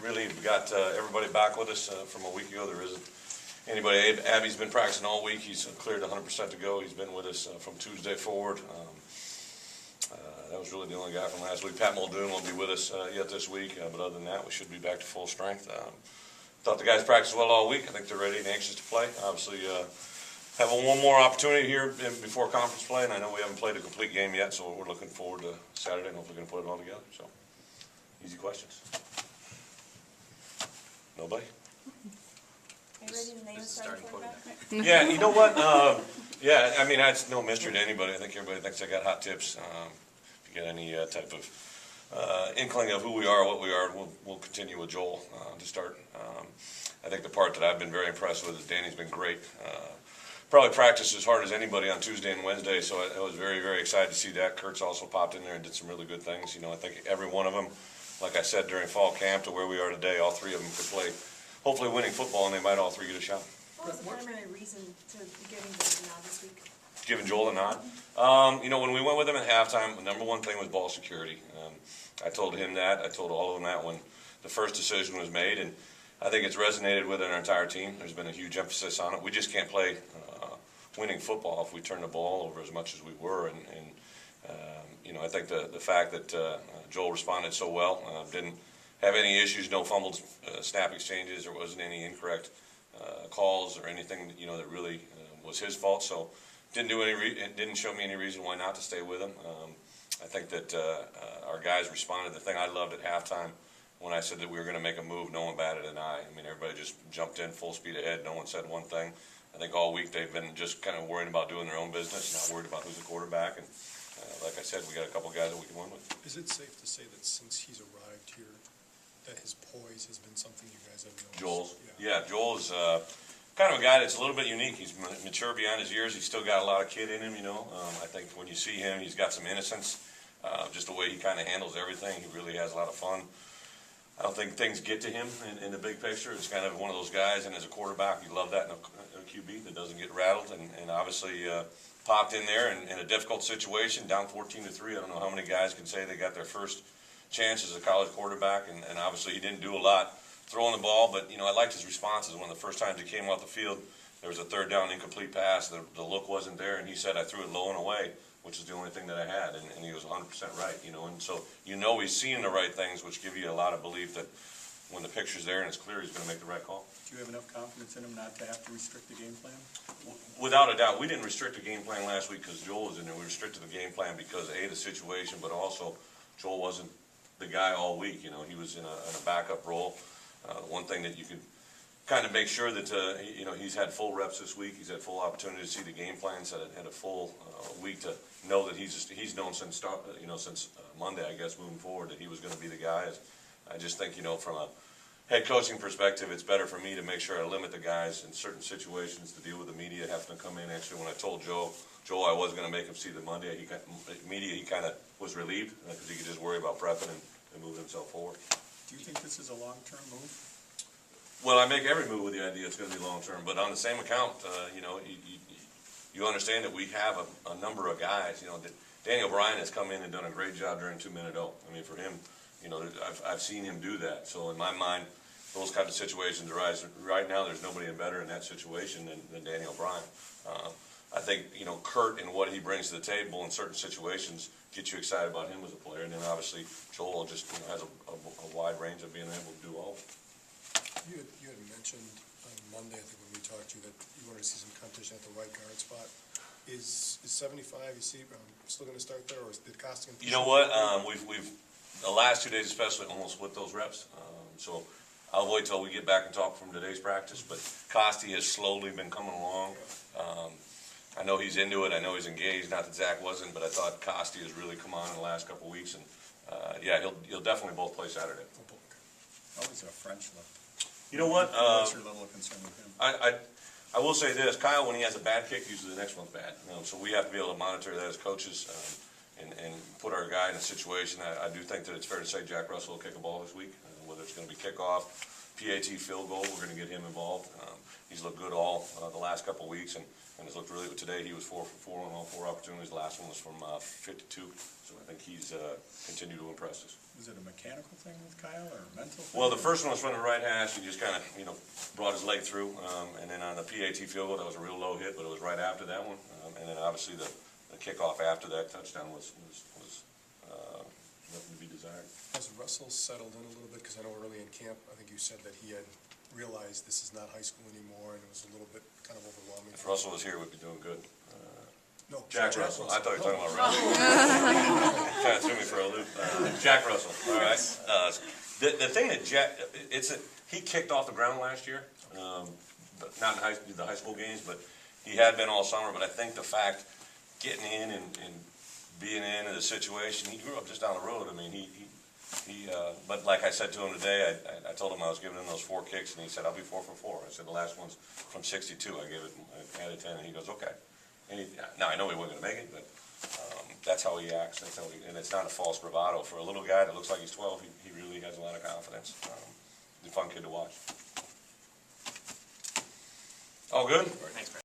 really got everybody back with us from a week ago. There isn't anybody. Abby's been practicing all week. He's cleared 100% to go. He's been with us from Tuesday forward. That was really the only guy from last week. Pat Muldoon won't be with us yet this week, but other than that, we should be back to full strength. Thought the guys practiced well all week. I think they're ready and anxious to play. Obviously, have one more opportunity here before conference play, and I know we haven't played a complete game yet, so we're looking forward to Saturday and hopefully going to put it all together. So, easy questions. Nobody? Are you ready to name a starting quarterback? Yeah, you know what? Yeah, I mean, that's no mystery to anybody. I think everybody thinks I got hot tips. If you get any type of inkling of who we are, what we are, we'll continue with Joel to start. I think the part that I've been very impressed with is Danny's been great. Probably practiced as hard as anybody on Tuesday and Wednesday, so I was very, very excited to see that. Kurt's also popped in there and did some really good things. You know, I think every one of them, like I said during fall camp to where we are today, all three of them could play, hopefully winning football, and they might all three get a shot. What was the primary reason to giving Joel the nod this week? Giving Joel a nod? You know, when we went with him at halftime, the number one thing was ball security. I told him that. I told all of them that when the first decision was made, and I think it's resonated within our entire team. There's been a huge emphasis on it. We just can't play winning football if we turn the ball over as much as we were, and you know, I think the fact that Joel responded so well, didn't have any issues, no fumbled snap exchanges, there wasn't any incorrect calls or anything, you know, that really was his fault. So it didn't show me any reason why not to stay with him. I think that our guys responded. The thing I loved at halftime when I said that we were going to make a move, no one batted an eye. I mean, everybody just jumped in full speed ahead. No one said one thing. I think all week they've been just kind of worrying about doing their own business, not worried about who's the quarterback. And like I said, we got a couple guys that we can win with. Is it safe to say that since he's arrived here, that his poise has been something you guys have noticed? Joel's? Yeah, Joel's kind of a guy that's a little bit unique. He's mature beyond his years. He's still got a lot of kid in him, you know. I think when you see him, he's got some innocence. Just the way he kind of handles everything. He really has a lot of fun. I don't think things get to him in the big picture. It's kind of one of those guys, and as a quarterback, you love that in a QB that doesn't get rattled, and obviously popped in there in a difficult situation, down 14-3. I don't know how many guys can say they got their first chance as a college quarterback, and obviously he didn't do a lot throwing the ball, but, you know, I liked his responses. One of the first times he came off the field, there was a third down incomplete pass. The look wasn't there, and he said, I threw it low and away, which is the only thing that I had, and he was 100% right, you know, and so you know he's seeing the right things, which give you a lot of belief that when the picture's there and it's clear, he's going to make the right call. Do you have enough confidence in him not to have to restrict the game plan? Without a doubt. We didn't restrict the game plan last week because Joel was in there. We restricted the game plan because, A, the situation, but also Joel wasn't the guy all week. You know, he was in a backup role. One thing that you could kind of make sure that, you know, he's had full reps this week. He's had full opportunity to see the game plans, had a full week to know that he's known since Monday, I guess, moving forward, that he was going to be the guy. I just think, you know, from a head coaching perspective, it's better for me to make sure I limit the guys in certain situations to deal with the media having to come in. Actually, when I told Joel I was going to make him see the Monday, he kind of was relieved because he could just worry about prepping and moving himself forward. Do you think this is a long-term move? Well, I make every move with the idea it's going to be long-term, but on the same account, you know, you understand that we have a number of guys. You know, Daniel Bryan has come in and done a great job during 2-minute O. I mean, for him, you know, I've seen him do that. So in my mind, those kind of situations arise. Right now, there's nobody better in that situation than Daniel Bryan. I think, you know, Kurt and what he brings to the table in certain situations gets you excited about him as a player. And then obviously Joel just, you know, has a wide range of being able to do all of it. You had mentioned on Monday, I think when we talked to you, that you wanted to see some competition at the right guard spot. Is 75, you see, still going to start there, or did Costa? You know what? We've the last 2 days especially almost split those reps. So I'll wait till we get back and talk from today's practice. But Costi has slowly been coming along. I know he's into it. I know he's engaged. Not that Zach wasn't, but I thought Costi has really come on in the last couple of weeks. And yeah, he'll definitely both play Saturday. Always a French look. You know what? What's your level of concern with him? I will say this. Kyle, when he has a bad kick, usually the next one's bad. You know, so we have to be able to monitor that as coaches and put our guy in a situation. I do think that it's fair to say Jack Russell will kick a ball this week, whether it's going to be kickoff, PAT field goal, we're gonna get him involved. He's looked good all the last couple of weeks, and has looked really good. Today, he was 4 for 4 on all 4 opportunities. The last one was from 52, so I think he's continued to impress us. Is it a mechanical thing with Kyle or a mental thing? Well, the first one was from the right hash. He just kind of, brought his leg through. And then on the PAT field goal, that was a real low hit, but it was right after that one. And then obviously the kickoff after that touchdown was nothing to be desired. Has Russell settled in a little bit? Because I know early in camp, I think you said that he had realized this is not high school anymore, and it was a little bit kind of overwhelming. If Russell was here, we'd be doing good. No, Jack Russell. I thought you were talking about Russell. Kind of threw me for a loop. Jack Russell, all right. The thing that he kicked off the ground last year, but not in the high school games, but he had been all summer. But I think the fact getting in and being in the situation, he grew up just down the road. I mean, but like I said to him today, I told him I was giving him those 4 kicks, and he said, I'll be 4 for 4. I said, the last one's from 62. I added 10, and he goes, okay. And now I know he wasn't going to make it, but that's how he acts. And it's not a false bravado. For a little guy that looks like he's 12, he really has a lot of confidence. He's a fun kid to watch. All good? Thanks, Brett.